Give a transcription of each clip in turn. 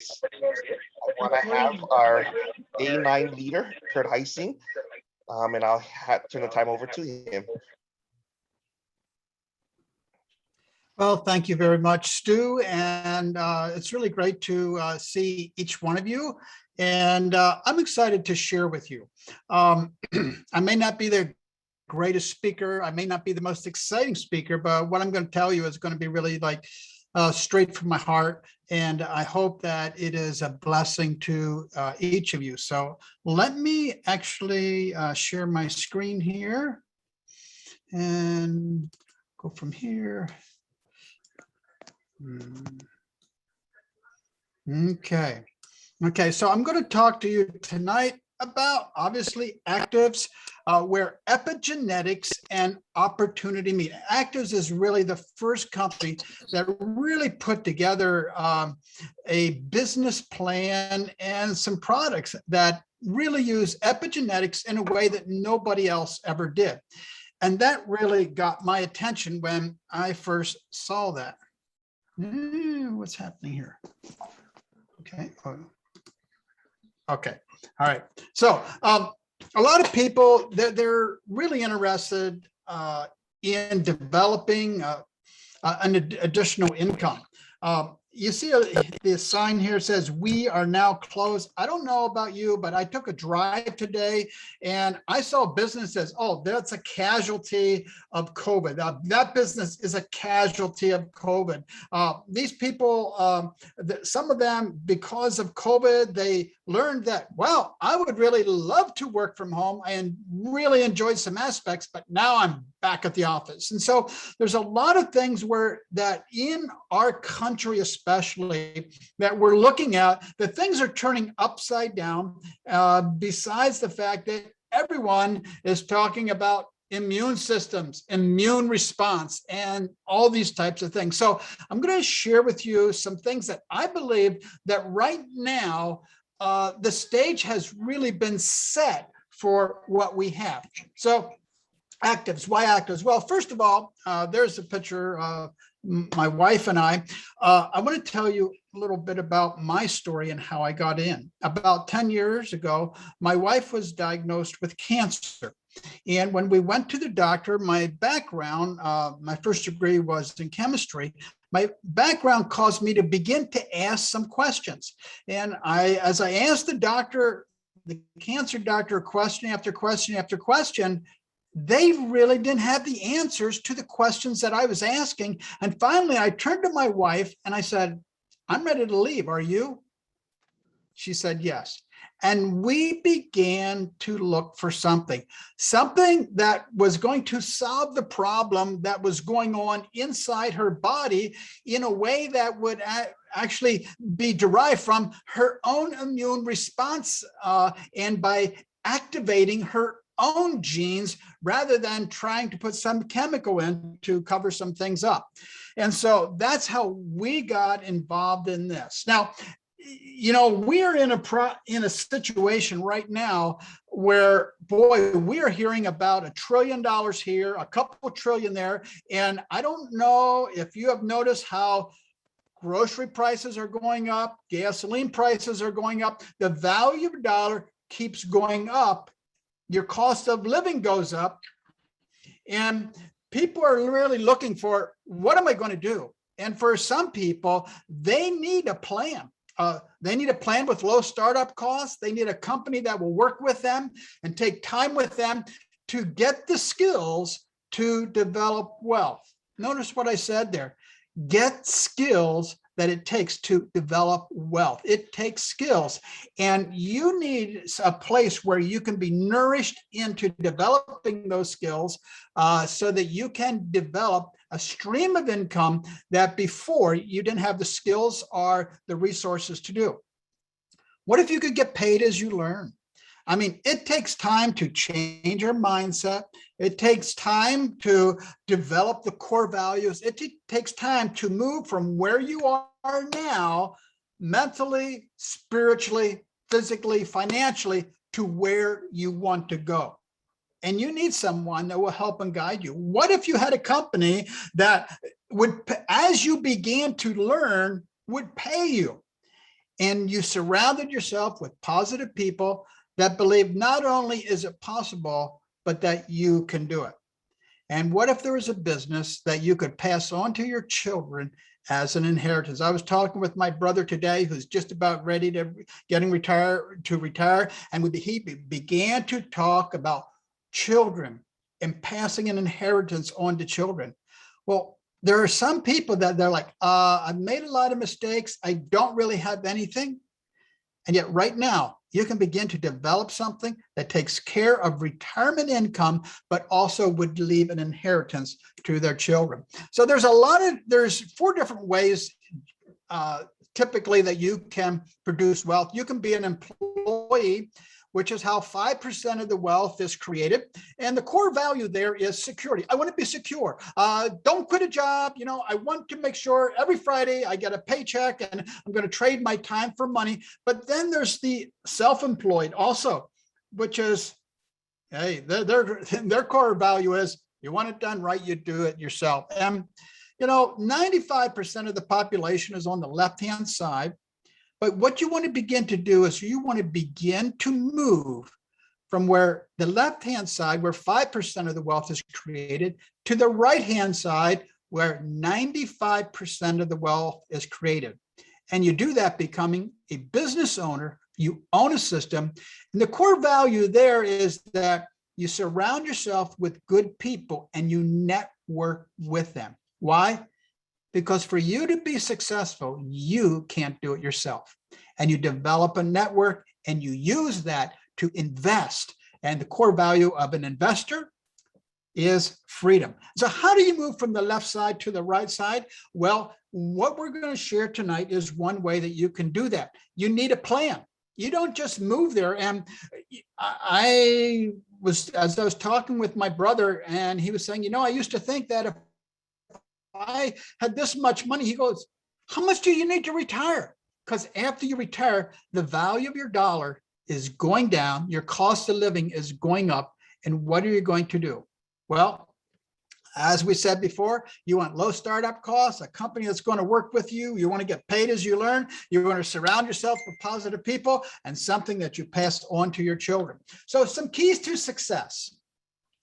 I want to have our A9 leader, Kurt Heisey, and I'll turn the time over to him. Well, thank you very much, Stu. And it's really great to see each one of you. And I'm excited to share with you. I may not be the greatest speaker. I may not be the most exciting speaker, but what I'm going to tell you is going to be really like straight from my heart. And I hope that it is a blessing to each of you. So let me actually share my screen here and go from here. Okay. So I'm going to talk to you tonight about obviously Activz, where epigenetics and opportunity meet. Activz is really the first company that really put together a business plan and some products that really use epigenetics in a way that nobody else ever did. And that really got my attention when I first saw that. What's happening here? Okay. Okay. All right. So a lot of people, they're really interested in developing an additional income. You see the sign here says, "We are now closed." I don't know about you, but I took a drive today and I saw a business that says, "Oh, that's a casualty of COVID." That business is a casualty of COVID. These people, some of them, because of COVID, they learned that, well, I would really love to work from home and really enjoyed some aspects, but now I'm back at the office. And so there's a lot of things that in our country, especially, that we're looking at, that things are turning upside down, besides the fact that everyone is talking about immune systems, immune response, and all these types of things. So I'm going to share with you some things that I believe that right now, the stage has really been set for what we have. So Activz, why Activz? Well, first of all, there's a picture of my wife and I. I want to tell you a little bit about my story and how I got in. About 10 years ago, my wife was diagnosed with cancer. And when we went to the doctor, my background, my first degree was in chemistry. My background caused me to begin to ask some questions. And as I asked the cancer doctor, question after question after question, they really didn't have the answers to the questions that I was asking. And finally, I turned to my wife and I said, "I'm ready to leave. Are you?" She said, "Yes." And we began to look for something that was going to solve the problem that was going on inside her body in a way that would actually be derived from her own immune response, and by activating her own genes rather than trying to put some chemical in to cover some things up. And so that's how we got involved in this. Now, you know, we're in a situation right now where, boy, we are hearing about $1 trillion here, a couple trillion there. And I don't know if you have noticed how grocery prices are going up, gasoline prices are going up, the value of a dollar keeps going up, your cost of living goes up, and people are really looking for, what am I going to do? And for some people, they need a plan. They need a plan with low startup costs. They need a company that will work with them and take time with them to get the skills to develop wealth. Notice what I said there. Get skills that it takes to develop wealth. It takes skills, and you need a place where you can be nourished into developing those skills, so that you can develop a stream of income that before you didn't have the skills or the resources to do. What if you could get paid as you learn? I mean, it takes time to change your mindset. It takes time to develop the core values. It takes time to move from where you are now, mentally, spiritually, physically, financially, to where you want to go. And you need someone that will help and guide you. What if you had a company that would, as you began to learn, would pay you? and you surrounded yourself with positive people that believe not only is it possible, but that you can do it. And what if there was a business that you could pass on to your children as an inheritance? I was talking with my brother today, who's just about ready to retire, and he began to talk about children and passing an inheritance on to children. Well, there are some people that they're like, I've made a lot of mistakes. I don't really have anything. And yet right now, you can begin to develop something that takes care of retirement income, but also would leave an inheritance to their children. So there's 4 different ways typically that you can produce wealth. You can be an employee, which is how 5% of the wealth is created. And the core value there is security. I want to be secure. Don't quit a job. I want to make sure every Friday I get a paycheck and I'm going to trade my time for money. But then there's the self-employed also, which is, hey, their core value is you want it done right, you do it yourself. And, 95% of the population is on the left-hand side. But what you want to begin to do is you want to begin to move from where the left-hand side, where 5% of the wealth is created, to the right-hand side, where 95% of the wealth is created. And you do that becoming a business owner. You own a system. And the core value there is that you surround yourself with good people and you network with them. Why? Because for you to be successful, you can't do it yourself. And you develop a network and you use that to invest. And the core value of an investor is freedom. So how do you move from the left side to the right side? Well, what we're going to share tonight is one way that you can do that. You need a plan. You don't just move there. And as I was talking with my brother, and he was saying, I used to think that if I had this much money, he goes, how much do you need to retire? Because after you retire, the value of your dollar is going down, your cost of living is going up. And what are you going to do? Well, as we said before, you want low startup costs, a company that's going to work with you. You want to get paid as you learn. You want to surround yourself with positive people and something that you pass on to your children. So some keys to success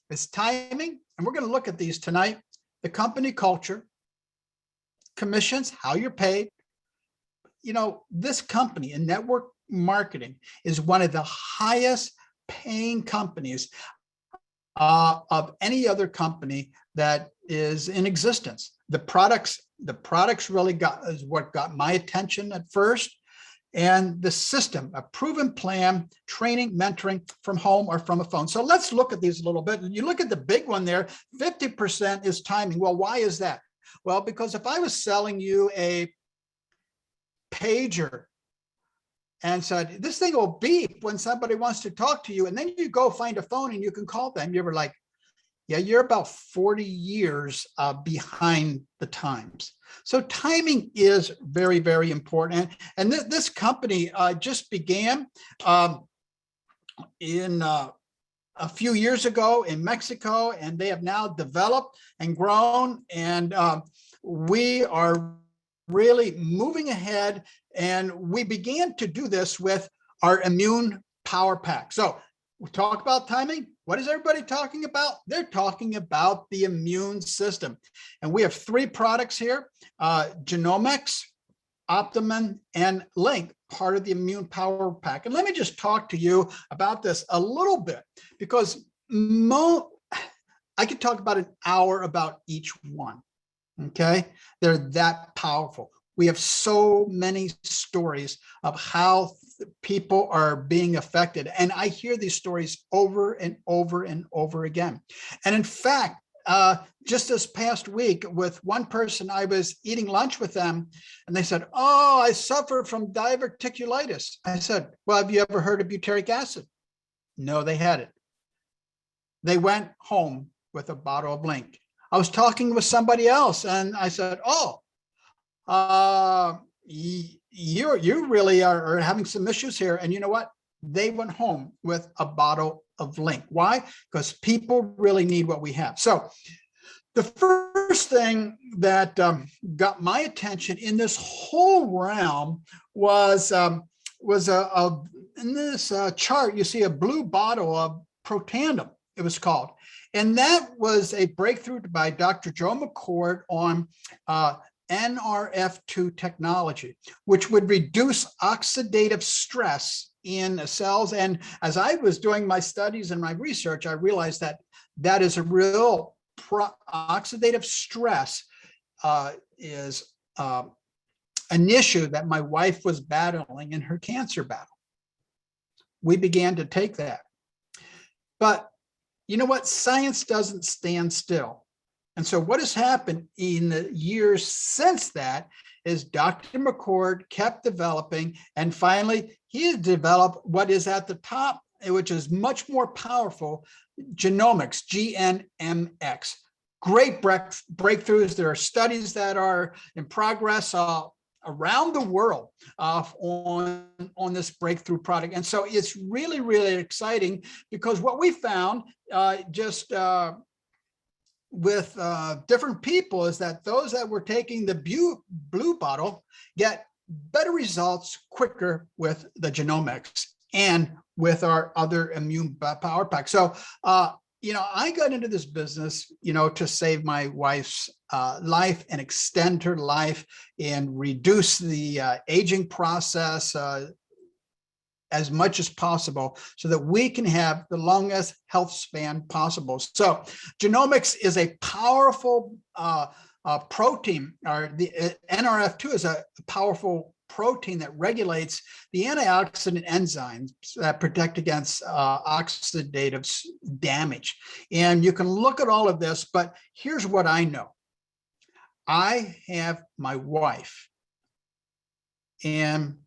is timing. And we're going to look at these tonight. The company culture, commissions, how you're paid. This company in network marketing is one of the highest paying companies of any other company that is in existence. The products really is what got my attention at first. And the system, a proven plan, training, mentoring from home or from a phone. So let's look at these a little bit. You look at the big one there, 50% is timing. Well, why is that? Well, because if I was selling you a pager and said, this thing will beep when somebody wants to talk to you, and then you go find a phone and you can call them, you were like, yeah, you're about 40 years behind the times. So timing is very, very important. And this company just began in a few years ago in Mexico, and they have now developed and grown. And we are really moving ahead. And we began to do this with our immune power pack. So we talk about timing. What is everybody talking about? They're talking about the immune system. And we have 3 products here, GNMX, Optimum, and Link, part of the immune power pack. And let me just talk to you about this a little bit, because I could talk about an hour about each one. Okay, they're that powerful. We have so many stories of how people are being affected. And I hear these stories over and over and over again. And in fact, just this past week with one person, I was eating lunch with them and they said, oh, I suffer from diverticulitis. I said, well, have you ever heard of butyric acid? No, they hadn't. They went home with a bottle of Link. I was talking with somebody else and I said, oh, you really are having some issues here. And you know what? They went home with a bottle of Link. Why? Because people really need what we have. So The first thing that got my attention in this whole realm was in this chart, you see a blue bottle of Protandim, it was called. And that was a breakthrough by Dr. Joe McCord on NRF2 technology, which would reduce oxidative stress in cells. And as I was doing my studies and my research, I realized that that is a real oxidative stress is an issue that my wife was battling in her cancer battle. We began to take that. But you know what? Science doesn't stand still. And so what has happened in the years since that is Dr. McCord kept developing, and finally he has developed what is at the top, which is much more powerful, genomics, GNMX. Great breakthroughs. There are studies that are in progress around the world on this breakthrough product. And so it's really, really exciting, because what we found with different people is that those that were taking the blue bottle get better results quicker with the genomics and with our other immune power pack. So, I got into this business, to save my wife's life and extend her life and reduce the aging process as much as possible so that we can have the longest health span possible. So genomics is a powerful protein, or the NRF2 is a powerful protein that regulates the antioxidant enzymes that protect against oxidative damage. And you can look at all of this, but here's what I know. I have my wife, and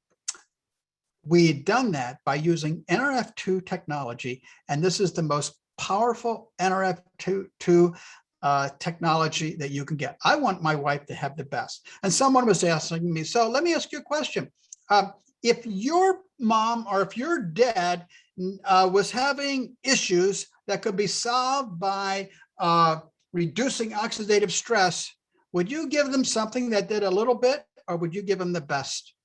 we had done that by using NRF2 technology, and this is the most powerful NRF2 technology that you can get. I want my wife to have the best. And someone was asking me, so let me ask you a question. If your mom or if your dad was having issues that could be solved by reducing oxidative stress, would you give them something that did a little bit, or would you give them the best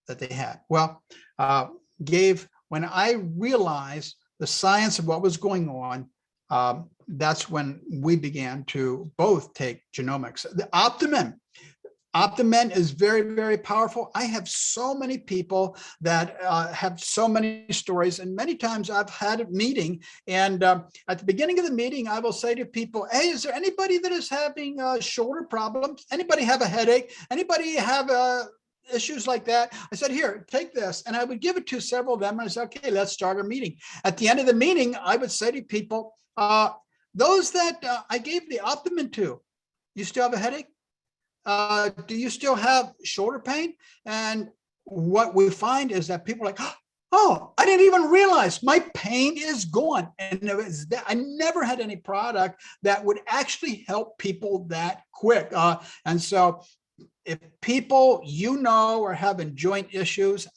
that they had? Well, when I realized the science of what was going on, that's when we began to both take genomics. The Optimen is very, very powerful. I have so many people that have so many stories, and many times I've had a meeting, and at the beginning of the meeting, I will say to people, hey, is there anybody that is having shoulder problems? Anybody have a headache? Anybody have issues like that? I said, here, take this. And I would give it to several of them. And I said, okay, let's start our meeting. At the end of the meeting, I would say to people, those that I gave the Optimen to, you still have a headache? Do you still have shoulder pain? And what we find is that people are like, oh, I didn't even realize my pain is gone. And it was that I never had any product that would actually help people that quick. And so if people are having joint issues,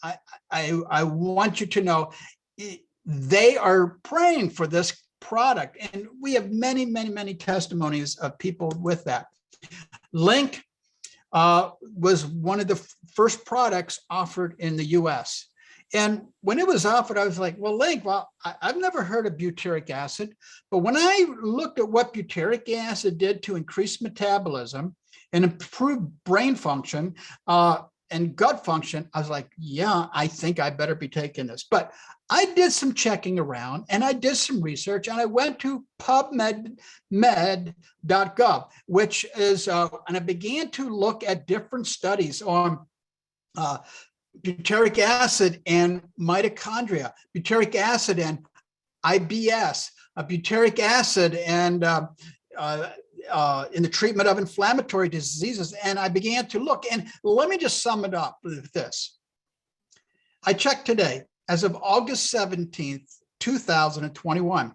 I want you to know they are praying for this product. And we have many, many, many testimonies of people with that. Link was one of the first products offered in the US. And when it was offered, I was like, well, Link, I've never heard of butyric acid. But when I looked at what butyric acid did to increase metabolism and improve brain function and gut function, I was like, yeah, I think I better be taking this. But I did some checking around, and I did some research, and I went to pubmed.gov, which is, and I began to look at different studies on butyric acid and mitochondria, butyric acid and IBS, butyric acid and in the treatment of inflammatory diseases. And I began to look, and let me just sum it up with this. I checked today, as of August 17th, 2021,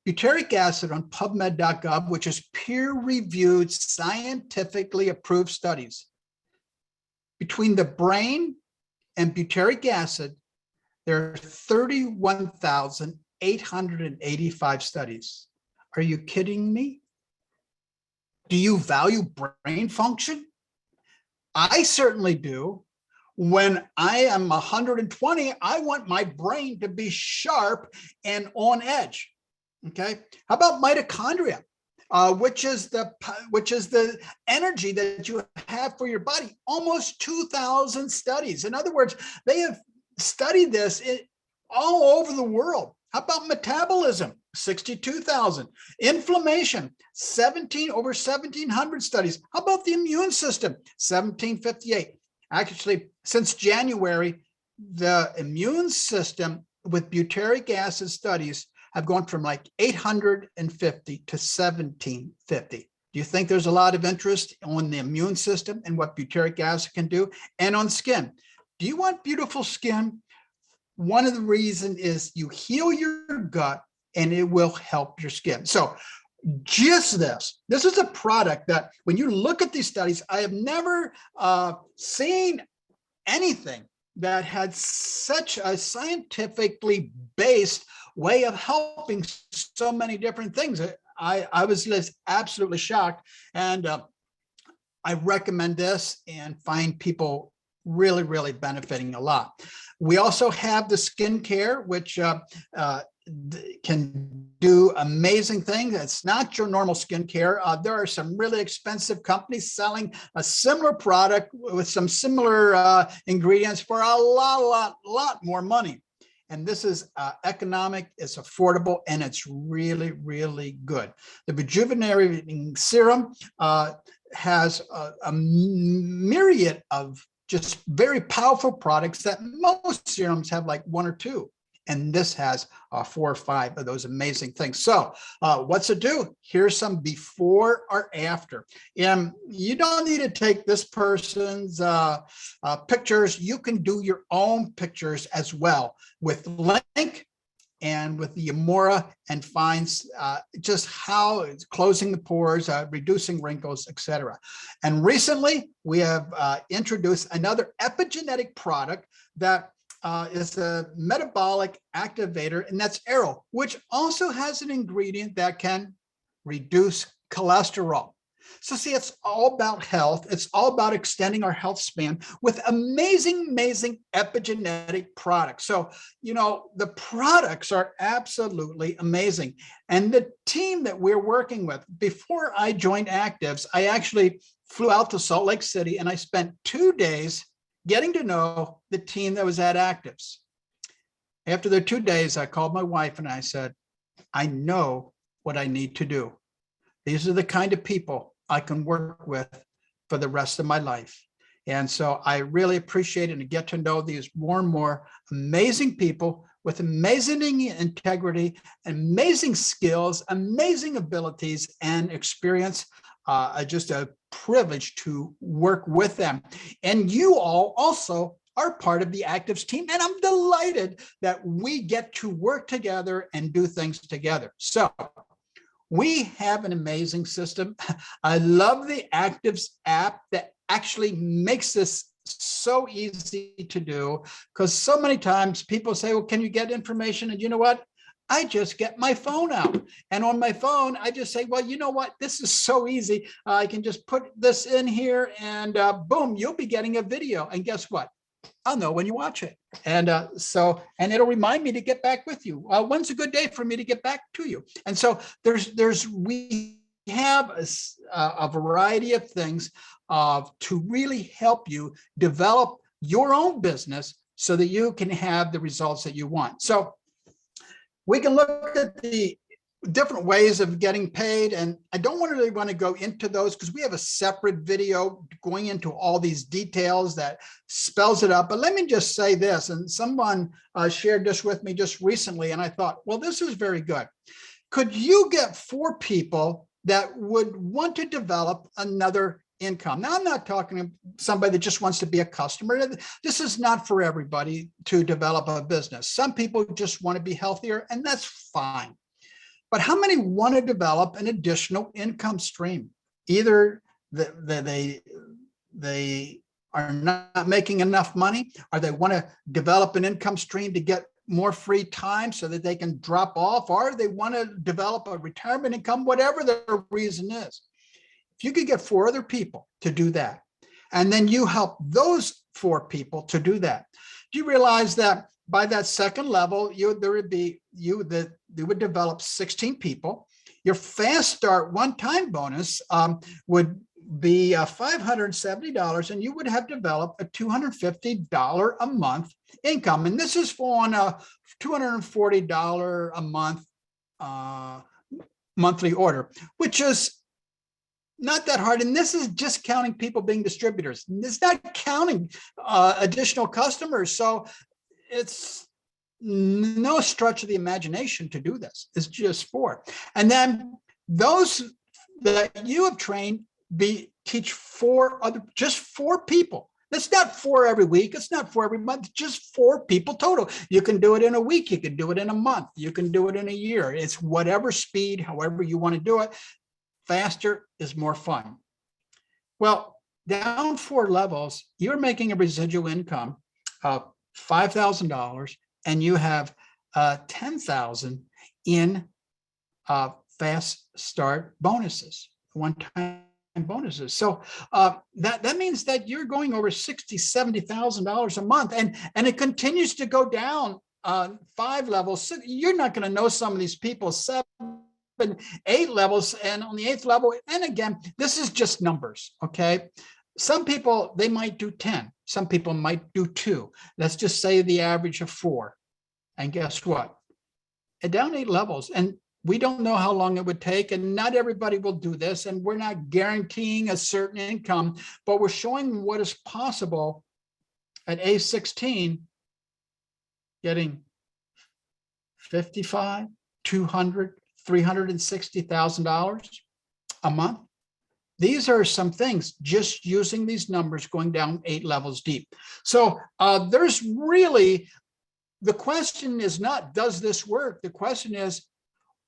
butyric acid on pubmed.gov, which is peer-reviewed, scientifically approved studies. Between the brain and butyric acid, there are 31,885 studies. Are you kidding me? Do you value brain function? I certainly do. When I am 120, I want my brain to be sharp and on edge. Okay. How about mitochondria, which is the energy that you have for your body? Almost 2,000 studies. In other words, they have studied this all over the world. How about metabolism? 62,000. Inflammation, over 1,700 studies. How about the immune system? 1,758. Actually, since January, the immune system with butyric acid studies have gone from like 850 to 1,750. Do you think there's a lot of interest on the immune system and what butyric acid can do? And on skin. Do you want beautiful skin? One of the reasons is you heal your gut and it will help your skin. So just this is a product that when you look at these studies, I have never seen anything that had such a scientifically based way of helping so many different things. I was just absolutely shocked. And I recommend this and find people really, really benefiting a lot. We also have the skincare, which can do amazing things. It's not your normal skincare. There are some really expensive companies selling a similar product with some similar ingredients for a lot more money. And this is economic, it's affordable, and it's really, really good. The rejuvenating serum has a myriad of just very powerful products that most serums have like 1 or 2. And this has 4 or 5 of those amazing things. So what's it do? Here's some before or after. And you don't need to take this person's pictures. You can do your own pictures as well with Link and with the Amora, and finds just how it's closing the pores, reducing wrinkles, etc. And recently we have introduced another epigenetic product that is a metabolic activator, and that's Arrow, which also has an ingredient that can reduce cholesterol. So see, it's all about health. It's all about extending our health span with amazing epigenetic products. So, you know, the products are absolutely amazing. And the team that we're working with, before I joined Activz, I actually flew out to Salt Lake City and I spent 2 days getting to know the team that was at Activz. After the 2 days, I called my wife and I said, I know what I need to do. These are the kind of people I can work with for the rest of my life. And so I really appreciate it and get to know these more and more amazing people with amazing integrity, amazing skills, amazing abilities and experience. Just a privilege to work with them. And you all also are part of the Activz team. And I'm delighted that we get to work together and do things together. So we have an amazing system. I love the Activz app that actually makes this so easy to do, because so many times people say, well, can you get information? And you know what? I just get my phone out, and on my phone, I just say, well, you know what? This is so easy. I can just put this in here and boom, you'll be getting a video. And guess what? I'll know when you watch it. And and it'll remind me to get back with you. When's a good day for me to get back to you? And so we have a variety of things to really help you develop your own business so that you can have the results that you want. So we can look at the different ways of getting paid, and I don't really want to go into those because we have a separate video going into all these details that spells it out. But let me just say this, and someone shared this with me just recently, and I thought, well, this is very good. Could you get 4 people that would want to develop another income? Now, I'm not talking to somebody that just wants to be a customer. This is not for everybody to develop a business. Some people just want to be healthier, and that's fine. But how many want to develop an additional income stream? Either they are not making enough money, or they want to develop an income stream to get more free time so that they can drop off, or they want to develop a retirement income, whatever their reason is. if you could get 4 other people to do that, and then you help those 4 people to do that, do you realize that by that second level, you would develop 16 people. Your fast start one-time bonus would be $570, and you would have developed a $250 a month income. And this is for on a $240 a month monthly order, which is not that hard. And this is just counting people being distributors. It's not counting additional customers. So it's no stretch of the imagination to do this. It's just 4. And then those that you have trained teach 4 other, just 4 people. That's not 4 every week. It's not 4 every month, just 4 people total. You can do it in a week. You can do it in a month. You can do it in a year. It's whatever speed, however you want to do it. Faster is more fun. Well, down 4 levels, you're making a residual income of $5,000, and you have $10,000 in fast start bonuses, one-time bonuses. So that means that you're going over $60,000, $70,000 a month, and it continues to go down 5 levels. So you're not going to know some of these people 7, 8 levels, and on the 8th level, and again, this is just numbers, okay? Some people, they might do 10. Some people might do 2. Let's just say the average of 4. And guess what? And down 8 levels, and we don't know how long it would take, and not everybody will do this, and we're not guaranteeing a certain income, but we're showing what is possible at A16, getting 55, 200, $360,000 a month. These are some things just using these numbers going down 8 levels deep. So there's really, the question is not, does this work? The question is,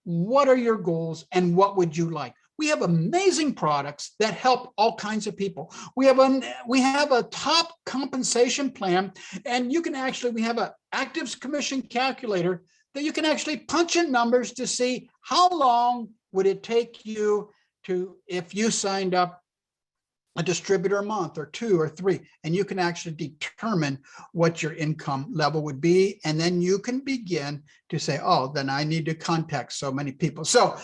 what are your goals and what would you like? We have amazing products that help all kinds of people. We have a top compensation plan, and you can actually, we have an Activz commission calculator that you can actually punch in numbers to see how long would it take you to, if you signed up a distributor a month or 2 or 3, and you can actually determine what your income level would be. And then you can begin to say, oh, then I need to contact so many people. So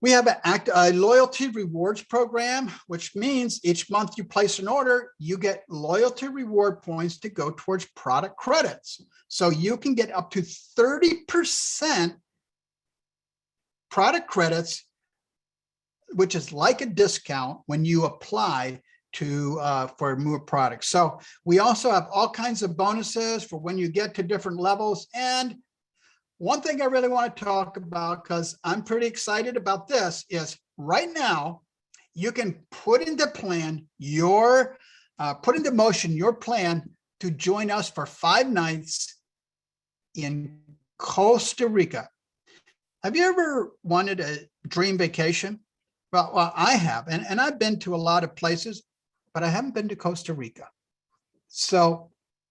we have a loyalty rewards program, which means each month you place an order, you get loyalty reward points to go towards product credits. So you can get up to 30% product credits, which is like a discount when you apply to for more products. So we also have all kinds of bonuses for when you get to different levels. And one thing I really want to talk about, because I'm pretty excited about this, is right now you can put into motion your plan to join us for 5 nights in Costa Rica. Have you ever wanted a dream vacation? Well, I have, and I've been to a lot of places, but I haven't been to Costa Rica. So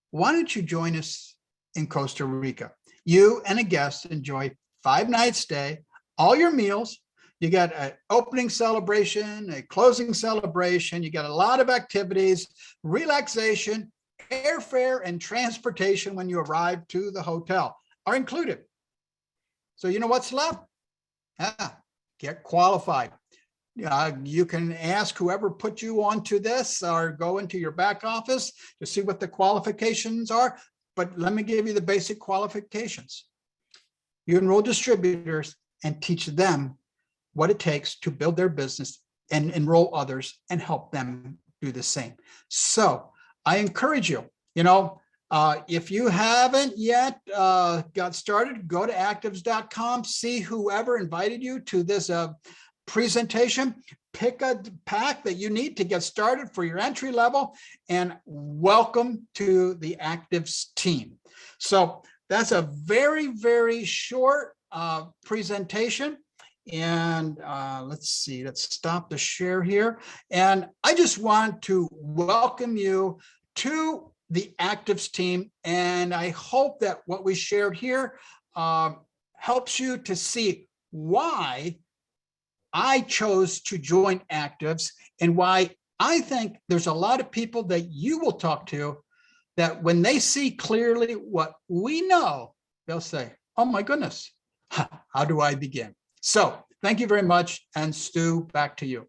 why don't you join us in Costa Rica? You and a guest enjoy 5-night stay, all your meals. You got an opening celebration, a closing celebration. You got a lot of activities, relaxation, airfare, and transportation when you arrive to the hotel are included. So you know what's left? Get qualified. You can ask whoever put you onto this or go into your back office to see what the qualifications are. But let me give you the basic qualifications. You enroll distributors and teach them what it takes to build their business and enroll others and help them do the same. So I encourage you, if you haven't yet got started, go to activz.com, see whoever invited you to this presentation, pick a pack that you need to get started for your entry level, and welcome to the Activz team. So that's a very, very short presentation. And let's see, let's stop the share here. And I just want to welcome you to the Activz team. And I hope that what we shared here helps you to see why I chose to join Activz and why I think there's a lot of people that you will talk to that when they see clearly what we know, they'll say, oh my goodness, how do I begin? So thank you very much. And Stu, back to you.